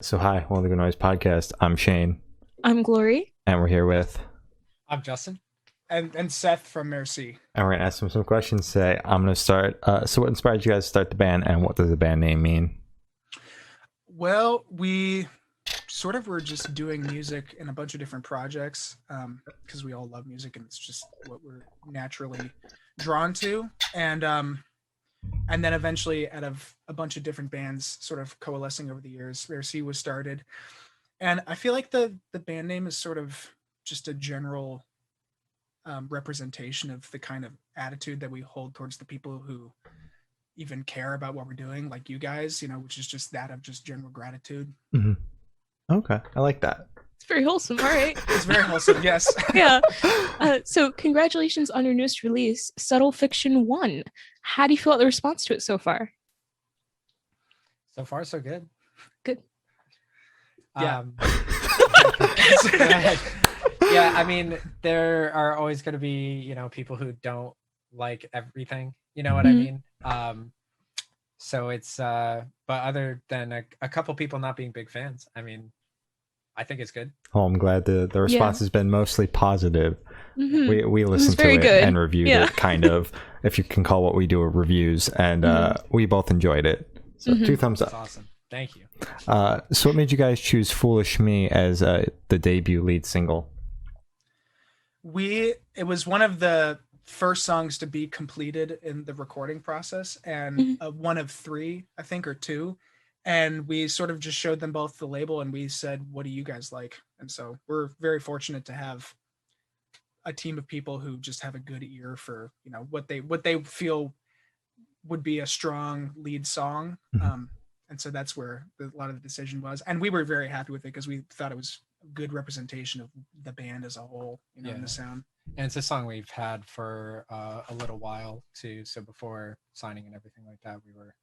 So hi, One of the Good Noise podcast. I'm Shane, I'm Glory. and we're here with, I'm Justin. And Seth from Merci. and we're gonna ask them some questions today. I'm gonna start. So, what inspired you guys to start the band, and what does the band name mean? Well, we sort of were just doing music in a bunch of different projects because we all love music and it's just what we're naturally drawn to. And then eventually, out of a bunch of different bands sort of coalescing over the years, Merci was started. And I feel like the band name is sort of just a general representation of the kind of attitude that we hold towards the people who even care about what we're doing, like you guys, which is just that of just general gratitude. Mm-hmm. Okay, I like that. It's very wholesome. All right. It's very wholesome, yes. Yeah. So congratulations on your newest release, Subtle Fiction 1. How do you feel about the response to it so far? So far, so good. Good. Yeah. Go ahead. Yeah, I mean, there are always going to be, people who don't like everything. You know what I mean? So it's, but other than a couple people not being big fans, I mean, I think it's good. Oh, I'm glad the response has been mostly positive. Mm-hmm. We listened to it good. and reviewed it, kind of, if you can call what we do a reviews, and we both enjoyed it. So 2 thumbs up. That's awesome. Thank you. So what made you guys choose "Foolish Me" as the debut lead single? It was one of the first songs to be completed in the recording process, and one of 3, I think, or 2. And we sort of just showed them both the label and we said, what do you guys like? And so we're very fortunate to have a team of people who just have a good ear for, what they feel would be a strong lead song. And so that's where a lot of the decision was. And we were very happy with it because we thought it was a good representation of the band as a whole, in the sound. And it's a song we've had for a little while too. So before signing and everything like that, we were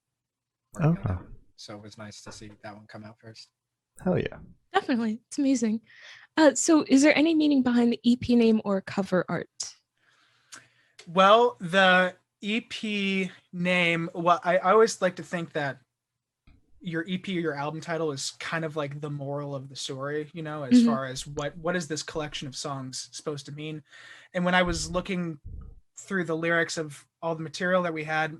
working on it. So it was nice to see that one come out first. Hell yeah. Definitely. It's amazing. So is there any meaning behind the EP name or cover art? Well, the EP name, I always like to think that your EP or your album title is kind of like the moral of the story, as far as what is this collection of songs supposed to mean. And when I was looking through the lyrics of all the material that we had,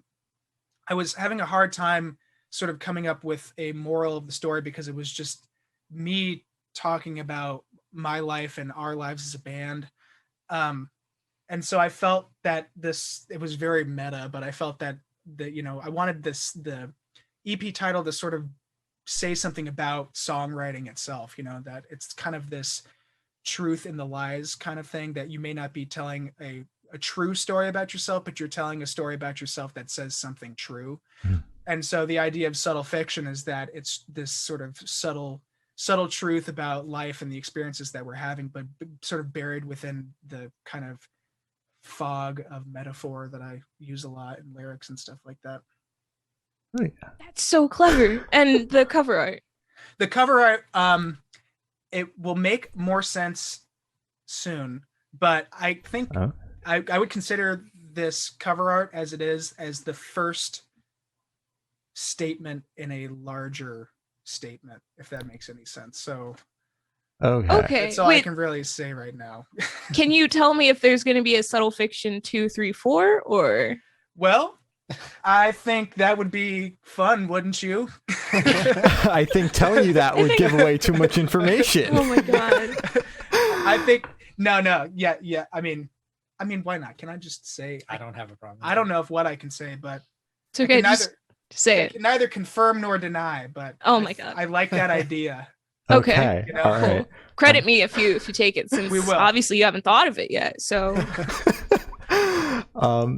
I was having a hard time sort of coming up with a moral of the story because it was just me talking about my life and our lives as a band. And so I felt that it was very meta, but I felt that I wanted the EP title to sort of say something about songwriting itself, that it's kind of this truth in the lies kind of thing, that you may not be telling a true story about yourself, but you're telling a story about yourself that says something true. And so the idea of subtle fiction is that it's this sort of subtle truth about life and the experiences that we're having, but sort of buried within the kind of fog of metaphor that I use a lot in lyrics and stuff like that. Oh, yeah. That's so clever. And the cover art? The cover art, it will make more sense soon, but I think I would consider this cover art as the first statement in a larger statement, if that makes any sense. So okay, that's all I can really say right now. Can you tell me if there's going to be a Subtle Fiction 2, 3, 4, or? Well, I think that would be fun, wouldn't you? I think telling you that would give away too much information. Oh my god. I think no, yeah. I mean, why not? Can I just say? I don't have a problem. I don't know what I can say, but it's okay. Just say it. I can neither confirm nor deny, but oh my god, I like that idea. Okay. All right. Credit me if you take it, since we will. Obviously you haven't thought of it yet. So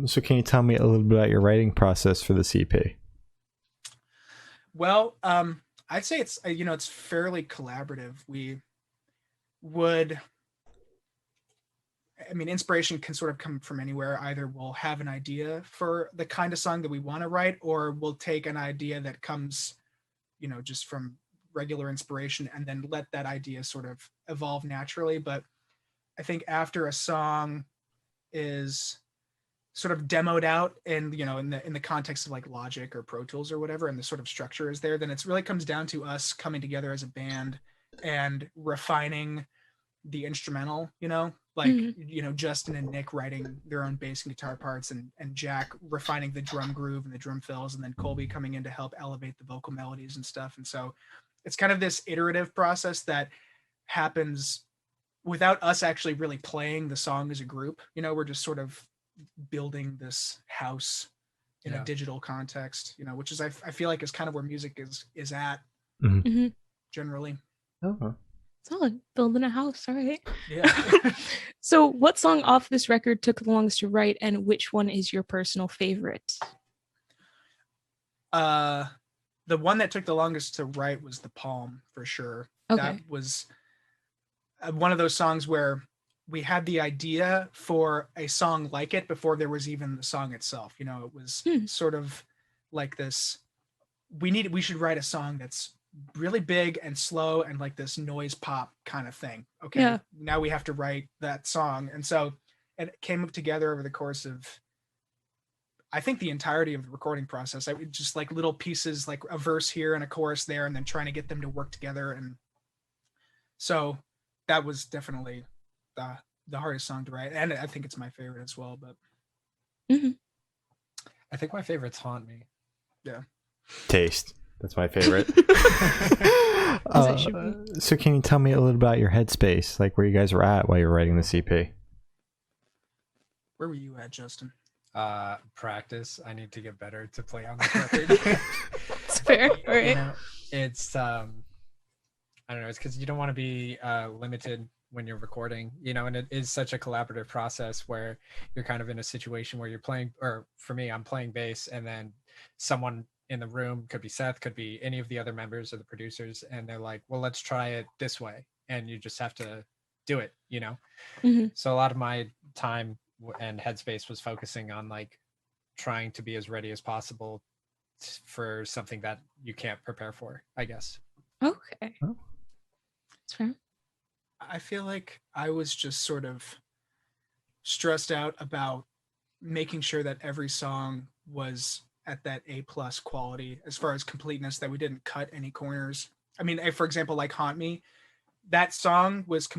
so can you tell me a little bit about your writing process for this EP? Well, I'd say it's it's fairly collaborative. Inspiration can sort of come from anywhere. Either we'll have an idea for the kind of song that we want to write, or we'll take an idea that comes, just from regular inspiration and then let that idea sort of evolve naturally. But I think after a song is sort of demoed out and in the context of like Logic or Pro Tools or whatever, and the sort of structure is there, then it's really comes down to us coming together as a band and refining the instrumental, like Justin and Nick writing their own bass and guitar parts, and Jack refining the drum groove and the drum fills, and then Colby coming in to help elevate the vocal melodies and stuff. And so it's kind of this iterative process that happens without us actually really playing the song as a group. We're just sort of building this house in a digital context, which is I feel like is kind of where music is at generally. Oh, solid. Building a house. All right. Yeah. So what song off this record took the longest to write, and which one is your personal favorite? The one that took the longest to write was The Palm, for sure. Okay. That was one of those songs where we had the idea for a song like it before there was even the song itself. It was sort of like this, we should write a song that's really big and slow and like this noise pop kind of thing. Okay. Yeah. Now we have to write that song. And so it came up together over the course of, I think, the entirety of the recording process. I would just like little pieces, like a verse here and a chorus there, and then trying to get them to work together. And so that was definitely the hardest song to write, and I think it's my favorite as well. But I think my favorites Haunt Me. Yeah. Taste. That's my favorite. So can you tell me a little about your headspace, like where you guys were at while you were writing the EP? Where were you at, Justin? Practice. I need to get better to play on the record. It's fair. All right. It's I don't know, it's because you don't want to be limited when you're recording, and it is such a collaborative process where you're kind of in a situation where you're playing, or for me, I'm playing bass, and then someone in the room, could be Seth, could be any of the other members or the producers, and they're like, well, let's try it this way, and you just have to do it. So a lot of my time and headspace was focusing on like trying to be as ready as possible for something that you can't prepare for, I guess. Okay. That's fair. I feel like I was just sort of stressed out about making sure that every song was at that A+ quality as far as completeness, that we didn't cut any corners. I mean, for example, like Haunt Me, that song was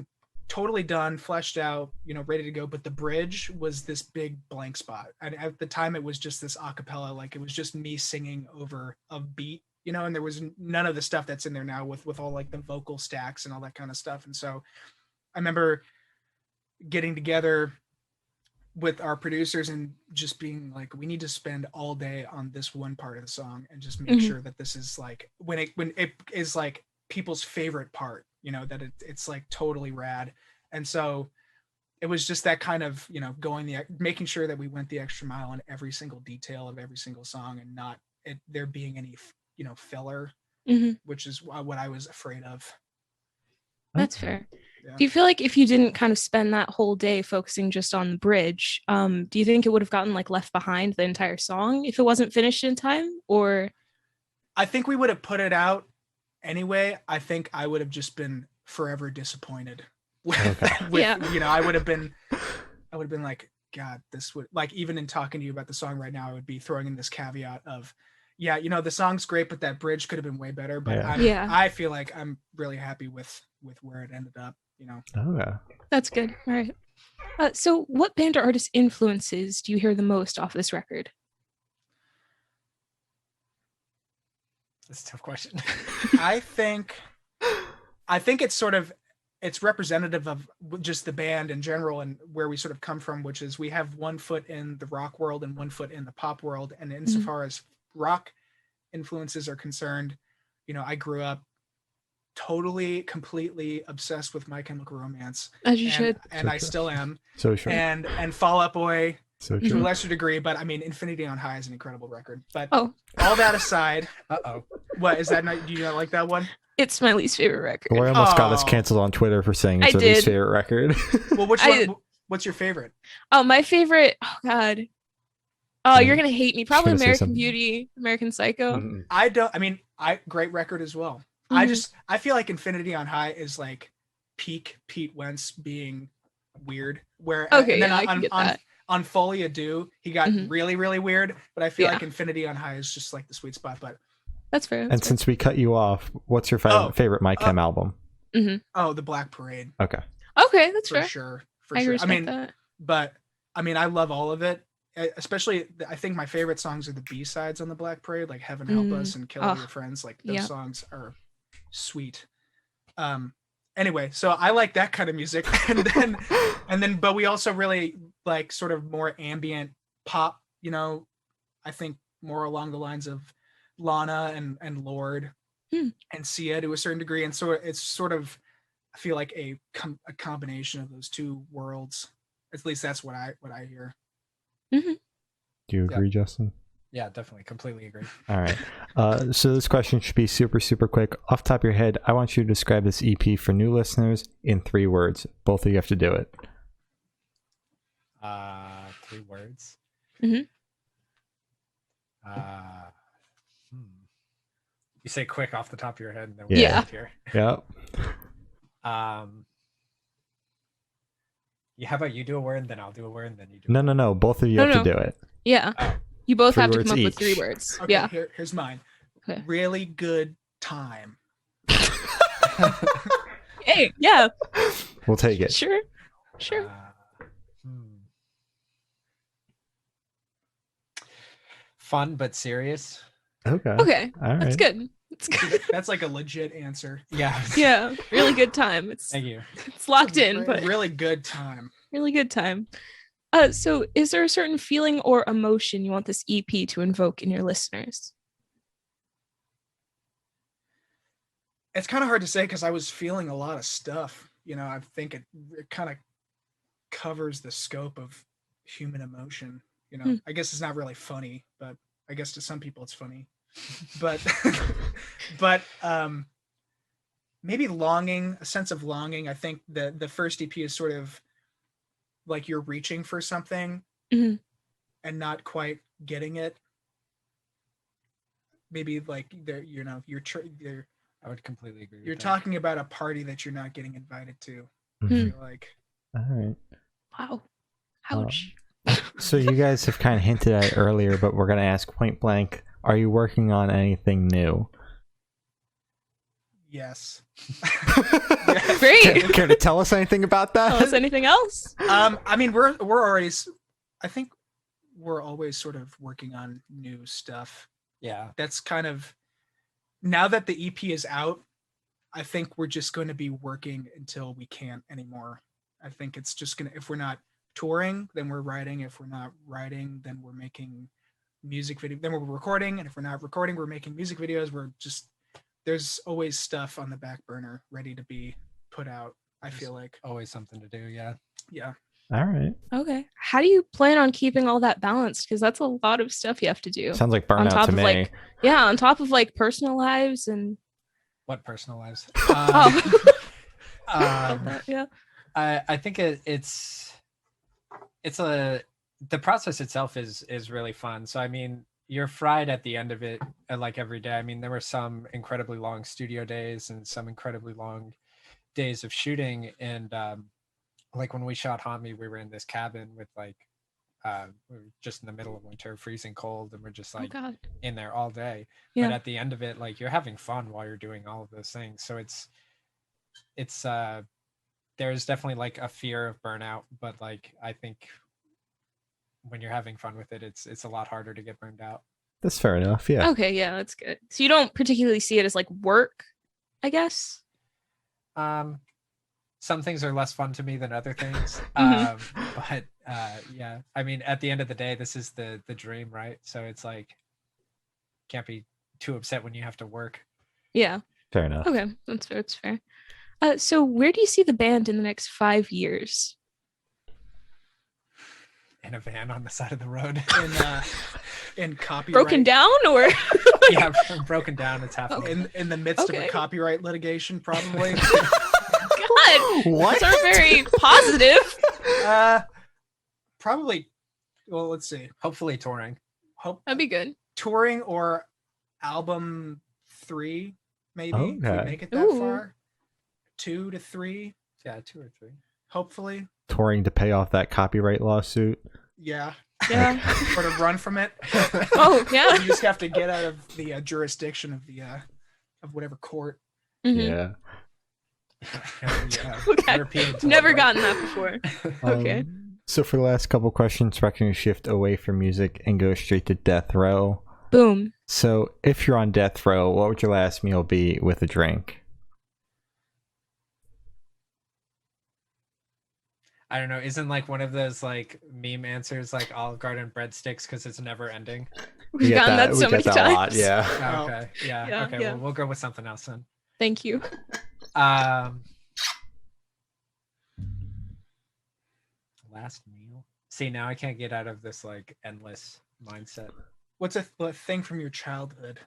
totally done, fleshed out, ready to go. But the bridge was this big blank spot. And at the time it was just this a cappella, like it was just me singing over a beat, and there was none of the stuff that's in there now with all like the vocal stacks and all that kind of stuff. And so I remember getting together with our producers and just being like, we need to spend all day on this one part of the song and just make sure that this is like, when it is like people's favorite part, that it's like totally rad. And so it was just that kind of, making sure that we went the extra mile on every single detail of every single song, and not there being any filler, which is what I was afraid of. That's fair. Yeah. Do you feel like if you didn't kind of spend that whole day focusing just on the bridge, do you think it would have gotten like left behind the entire song if it wasn't finished in time? Or I think we would have put it out anyway. I think I would have just been forever disappointed I would have been like, God, this would, like, even in talking to you about the song right now, I would be throwing in this caveat of, the song's great, but that bridge could have been way better. But I feel like I'm really happy with where it ended up, Okay. That's good. All right. So what band or artist influences do you hear the most off this record? That's a tough question. I think it's representative of just the band in general and where we sort of come from, which is we have one foot in the rock world and one foot in the pop world. And insofar as rock influences are concerned, I grew up totally, completely obsessed with My Chemical Romance. As you should. And I still am. So true. And Fall Out Boy So to a true. lesser degree, but I mean, Infinity on High is an incredible record. But Oh, all that aside, Uh-oh. what is that? Do you not like that one? it's my least favorite record. We almost got us Oh. canceled on Twitter for saying it's I our least did. favorite record. Well, which I- one? What's your favorite? Oh, my favorite. Oh God. Oh, you're gonna hate me. Probably gonna say American something. Beauty, American Psycho. Mm. Great record as well. Mhm. I feel like Infinity on High is like peak Pete Wentz being weird. Where Okay, and then yeah, I can get that. on Folia Do, he got Mhm. really, really weird, but I feel Yeah. like Infinity on High is just like the sweet spot. But That's fair. And since we cut you off, what's your favorite My Chem album? oh, the Black Parade Okay. Okay, that's for fair. sure. For I sure. respect I mean, that. but I mean, I love all of it. Especially, I think my favorite songs are the B-sides on the Black Parade, like "Heaven Help Us" and "Kill All Your Friends." Like those songs are sweet. Anyway, so I like that kind of music, and then, but we also really like sort of more ambient pop. You know, I think more along the lines of Lana and Lord and Sia to a certain degree, and so it's sort of, I feel like a combination of those two worlds. At least that's what I hear. Mm-hmm. Do you agree, Justin? Yeah, definitely. Completely agree. All right. So this question should be super, super quick. Off the top of your head, I want you to describe this EP for new listeners in 3 words. Both of you have to do it. 3 words. Mm-hmm. You say quick off the top of your head, and then Yeah. Here. Yep. How about you do a word, and then I'll do a word, and then you do. No. Both of you have to do it. Yeah. You both 3 have to words come up with each. 3 words. Okay, Yeah. here's mine. Okay. Really good time. Hey, yeah. We'll take it. Sure. Fun but serious. Okay. Okay. All right. That's good. That's good. That's like a legit answer. Yeah. Yeah. Really good time. It's Thank you. locked in, but Really good time. really good time. So is there a certain feeling or emotion you want this EP to invoke in your listeners? It's kind of hard to say because I was feeling a lot of stuff. You know, I think it kind of covers the scope of human emotion. You know, I guess it's not really funny, but I guess to some people it's funny. But maybe longing, a sense of longing. I think the first EP is sort of like you're reaching for something and not quite getting it. Maybe like you're I would completely agree. You're with talking about a party that you're not getting invited to. Mhm. I feel like. All right. Wow. Ouch. So you guys have kind of hinted at it earlier, but we're going to ask point blank, are you working on anything new? Yes. Great. Care to tell us anything about that? Tell us anything else? I mean, we're already. I think we're always sort of working on new stuff. Yeah. That's kind of, now that the EP is out, I think we're just going to be working until we can't anymore. I think it's just gonna, if we're not touring, then we're writing. If we're not writing, then we're making music video. Then we're recording, and if we're not recording, we're making music videos. We're just, there's always stuff on the back burner ready to be put out. I feel like Always something to do. Yeah. Yeah. All right. Okay. How do you plan on keeping all that balanced? Because that's a lot of stuff you have to do. Sounds like on burnout top to of me. like, yeah, on top of like personal lives and What personal lives? yeah. I think it's the process itself is really fun. So I mean, you're fried at the end of it, like every day. I mean, there were some incredibly long studio days and some incredibly long days of shooting, and like when we shot Hami, we were in this cabin with like we were just in the middle of winter, freezing cold, and we're just like in there all day. Yeah. But at the end of it, like you're having fun while you're doing all of those things. So it's there's definitely like a fear of burnout, but like I think when you're having fun with it, it's a lot harder to get burned out. That's fair enough. Yeah. Okay, yeah, that's good. So you don't particularly see it as like work, I guess. Some things are less fun to me than other things. But yeah, I mean, at the end of the day, this is the dream, right? So it's like, can't be too upset when you have to work. Yeah. Fair enough. Okay, that's fair. That's fair. So where do you see the band in the next 5 years? In a van on the side of the road. In copyright. Broken down or? Yeah, broken down. It's happening. In the midst of a copyright litigation, probably. God, What? those are very positive. Probably. Well, let's see. Hopefully touring. That'd be good. Touring or album 3, maybe. If we Okay. make it that far. 2 to 3, Yeah, 2 or 3. hopefully. Touring to pay off that copyright lawsuit. Yeah. Yeah. Or to run from it. Oh, yeah. You just have to get out of the jurisdiction of the of whatever court. Mhm. Yeah. Okay. European Never toy. gotten that before. Okay. So for the last couple questions, we're going to shift away from music and go straight to death row. Boom. So if you're on death row, what would your last meal be with a drink? I don't know. Isn't like one of those like meme answers like Olive Garden breadsticks because it's never ending? We've gotten that so many a lot, times. yeah. Oh, Oh. okay. Yeah. Yeah, Okay. yeah. Well, we'll go with something else then. Thank you. Last meal. See, now I can't get out of this like endless mindset. What's a thing from your childhood?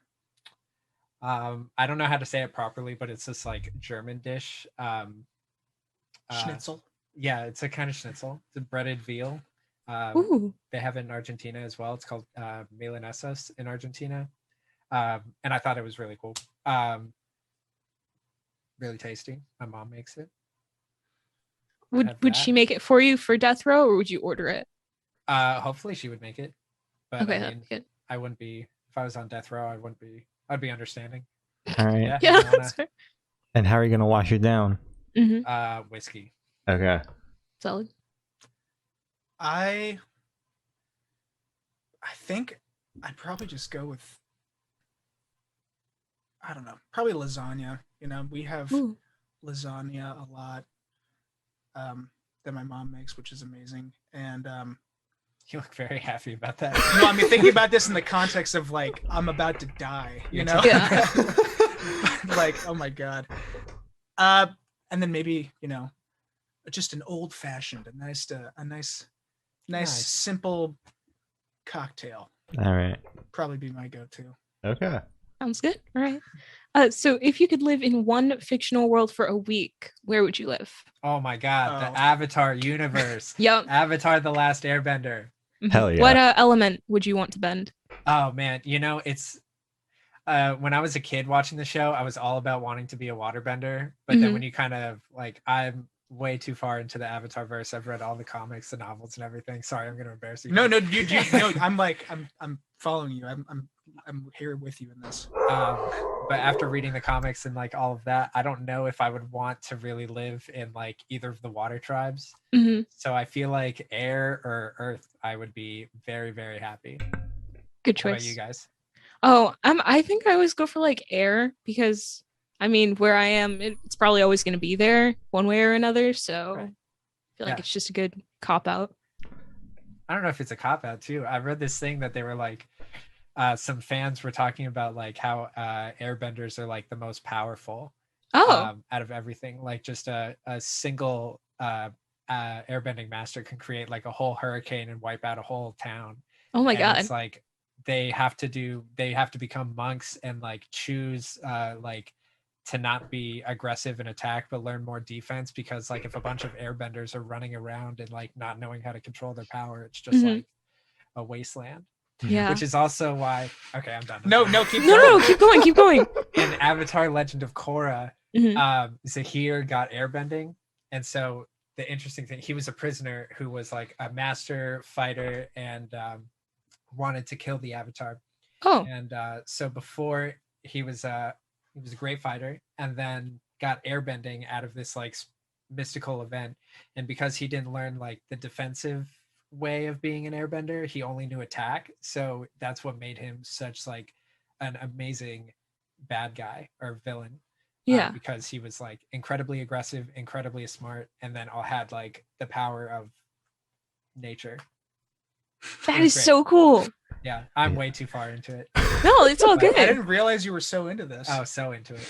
I don't know how to say it properly, but it's this like German dish. Schnitzel. Yeah, it's a kind of schnitzel. It's a breaded veal. Ooh. They have it in Argentina as well. It's called milanesas in Argentina, and I thought it was really cool. Really tasty. My mom makes it. Would Have she that. make it for you for death row, or would you order it? Hopefully she would make it, but Okay, I that'd mean, be good. I wouldn't be if I was on death row. I wouldn't be. I'd be understanding. All right. Yeah. Yeah, I wanna- that's fair. And how are you going to wash it down? Mm-hmm. Whiskey. Okay. Solid. I think I'd probably just go with, I don't know, probably lasagna. You know, we have Ooh. lasagna a lot that my mom makes, which is amazing. And You look very happy about that. no, I mean, thinking about this in the context of like, I'm about to die, you know? Yeah. Like, oh my God. And then maybe, you know, just an old fashioned, a nice, Nice. simple cocktail. All right. Probably be my go-to. Okay. Sounds good. All right. So if you could live in one fictional world for a week, where would you live? Oh my God, Oh. the Avatar universe. Yep. Avatar: The Last Airbender. Hell yeah. What element would you want to bend? Oh man, you know, it's when I was a kid watching the show, I was all about wanting to be a waterbender. But then Mhm. when you kind of like, I'm way too far into the Avatar verse. I've read all the comics, the novels, and everything. Sorry, I'm gonna embarrass you. No, guys. you no, I'm following you. I'm here with you in this. But after reading the comics and like all of that, I don't know if I would want to really live in like either of the water tribes. Mhm. So I feel like air or earth, I would be very, very happy. Good How about choice. you guys? Oh, I think I always go for like air because I mean where I am, it's probably always going to be there one way or another. So Right. I feel like Yeah. it's just a good cop out. I don't know if it's a cop out too. I read this thing that they were like, some fans were talking about like how airbenders are like the most powerful Oh, out of everything. Like just a single airbending master can create like a whole hurricane and wipe out a whole town. oh my And God. it's like they have to become monks and like choose like to not be aggressive and attack but learn more defense, because like if a bunch of airbenders are running around and like not knowing how to control their power, it's just Mhm. like a wasteland. Yeah. Which is also why I'm done. No, keep No, going. no, keep going, keep going. In Avatar Legend of Korra, Mhm. Zahir got airbending, and so the interesting thing, he was a prisoner who was like a master fighter and wanted to kill the Avatar. Oh, And so before he was a great fighter, and then got airbending out of this like mystical event. And because he didn't learn like the defensive way of being an airbender, he only knew attack. So that's what made him such like an amazing bad guy or villain. yeah. Because he was like incredibly aggressive, incredibly smart, and then all had like the power of nature. That was is great. so cool. Yeah, I'm way too far into it. No, it's all But I good. didn't realize you were so into this. Oh, so into it.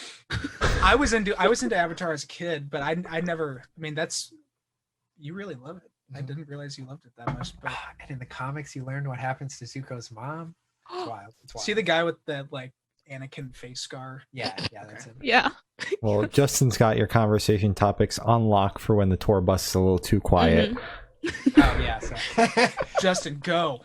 I was into Avatar as a kid, but I never. I mean, that's you really love it. I Mhm. didn't realize you loved it that much. But And in the comics, you learn what happens to Zuko's mom. It's wild. It's wild. see the guy with the like Anakin face scar. Yeah, that's it. Yeah. Well, Justin's got your conversation topics on lock for when the tour bus is a little too quiet. Mhm. Oh yeah. So Justin, go.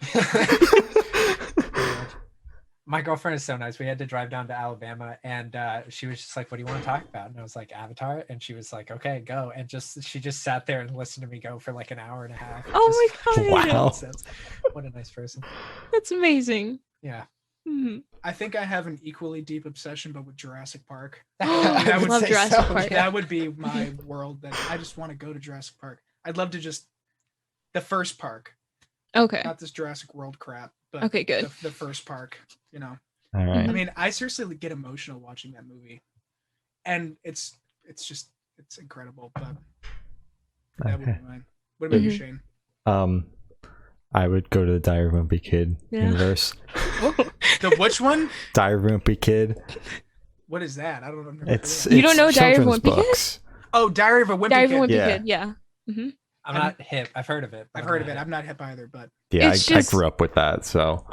My girlfriend is so nice. We had to drive down to Alabama, and she was just like, "What do you want to talk about?" And I was like, "Avatar," and she was like, "Okay, go." And she just sat there and listened to me go for like an hour and a half. Oh my god. Wow. What a nice person. That's amazing. Yeah. Mhm. I think I have an equally deep obsession, but with Jurassic Park. I would love say Jurassic so, Park. yeah. That would be my world. That I just want to go to Jurassic Park. I'd love to just the first park, Okay. not this Jurassic World crap, but Okay, good. the first park. You know, All right. I mean, I seriously get emotional watching that movie, and it's incredible. But that would Okay. be mine. What about you, Mhm. Shane? I would go to the Diary of a Wimpy Kid Yeah. universe. The which one? Diary of a Wimpy Kid. What is that? I don't know. It's You don't know it's Diary of a children's Wimpy Kid? books. Oh, Diary of a Wimpy Diary of a Kid. Wimpy Yeah. Kid. Yeah. hmm I'm not hip. I've heard of it. but I've I'm heard not of it. hip. I'm not hip either, but Yeah, It's I just- grew up with that, so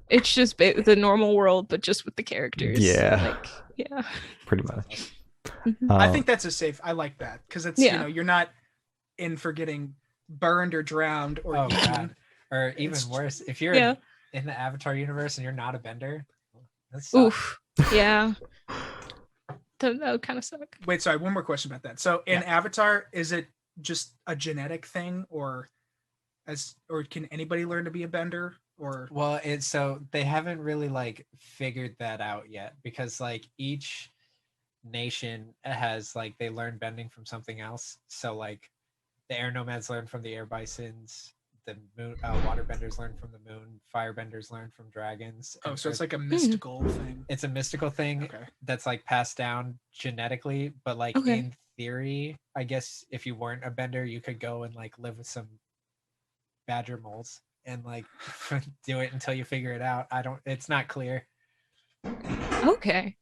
It's just the normal world, but just with the characters. Yeah. Like, yeah. pretty much. Mhm. I Uh, think that's a safe. I like that because it's Yeah. you're not in for getting burned or drowned or Oh eaten. god. Or even It's- worse, if you're Yeah. in the Avatar universe and you're not a bender, that's Oof. Yeah. That would kind of suck. Wait, sorry. One more question about that. So in Avatar, is it just a genetic thing, or can anybody learn to be a bender? Or Well, it's so they haven't really like figured that out yet because like each nation has like they learn bending from something else. So like the air nomads learn from the air bisons, the moon water benders learn from the moon, fire benders learn from dragons. oh, and so it's earth- like a mystical thing. it's a mystical thing Okay. that's like passed down genetically, but like Okay. in theory, I guess if you weren't a bender, you could go and like live with some badger moles and like do it until you figure it out. It's not clear. Okay.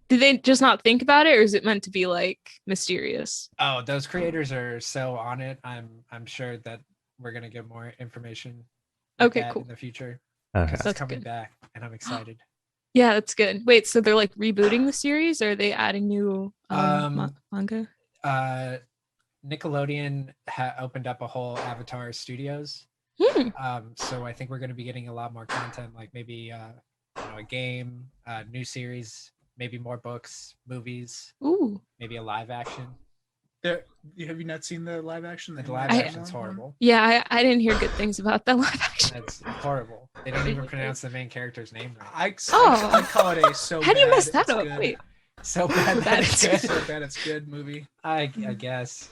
Did they just not think about it, or is it meant to be like mysterious? Oh, those creators are so on it. I'm sure that we're gonna get more information like Okay, that cool. in the future okay. because it's That's coming good. back and I'm excited. Yeah, that's good. Wait, so they're like rebooting the series, or are they adding new manga? Nickelodeon opened up a whole Avatar Studios. Hmm. So I think we're going to be getting a lot more content, like maybe a game, new series, maybe more books, movies, Ooh. maybe a live action. Have you not seen the live action? The live I- action's horrible. Yeah, I didn't hear good things about that live action. That's horrible. They don't even pronounce the main character's name right. I call it a so. How do you bad, mess that it's up? good. Wait. So bad that it's That's- good. So bad it's good movie. I guess.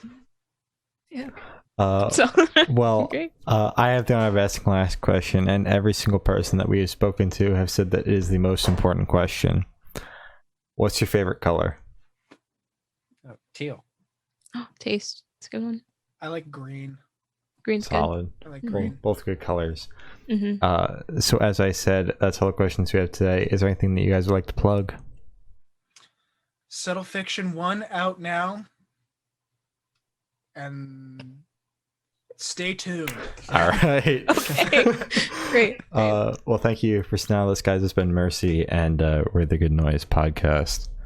Uh, So well, okay. I have the honor of asking the last question, and every single person that we have spoken to have said that it is the most important question. What's your favorite color? Oh, teal. Taste. It's a good one. I like green. Green's Solid. I like Mhm. green. Both good colors. good. Mm-hmm. So as I said, that's all the questions we have today. Is there anything that you guys would like to plug? Subtle Fiction 1 out now. And stay tuned. All right. Okay. Great. Well, thank you for sitting down with us, guys. It's been Mercy, and we're the Good Noise Podcast.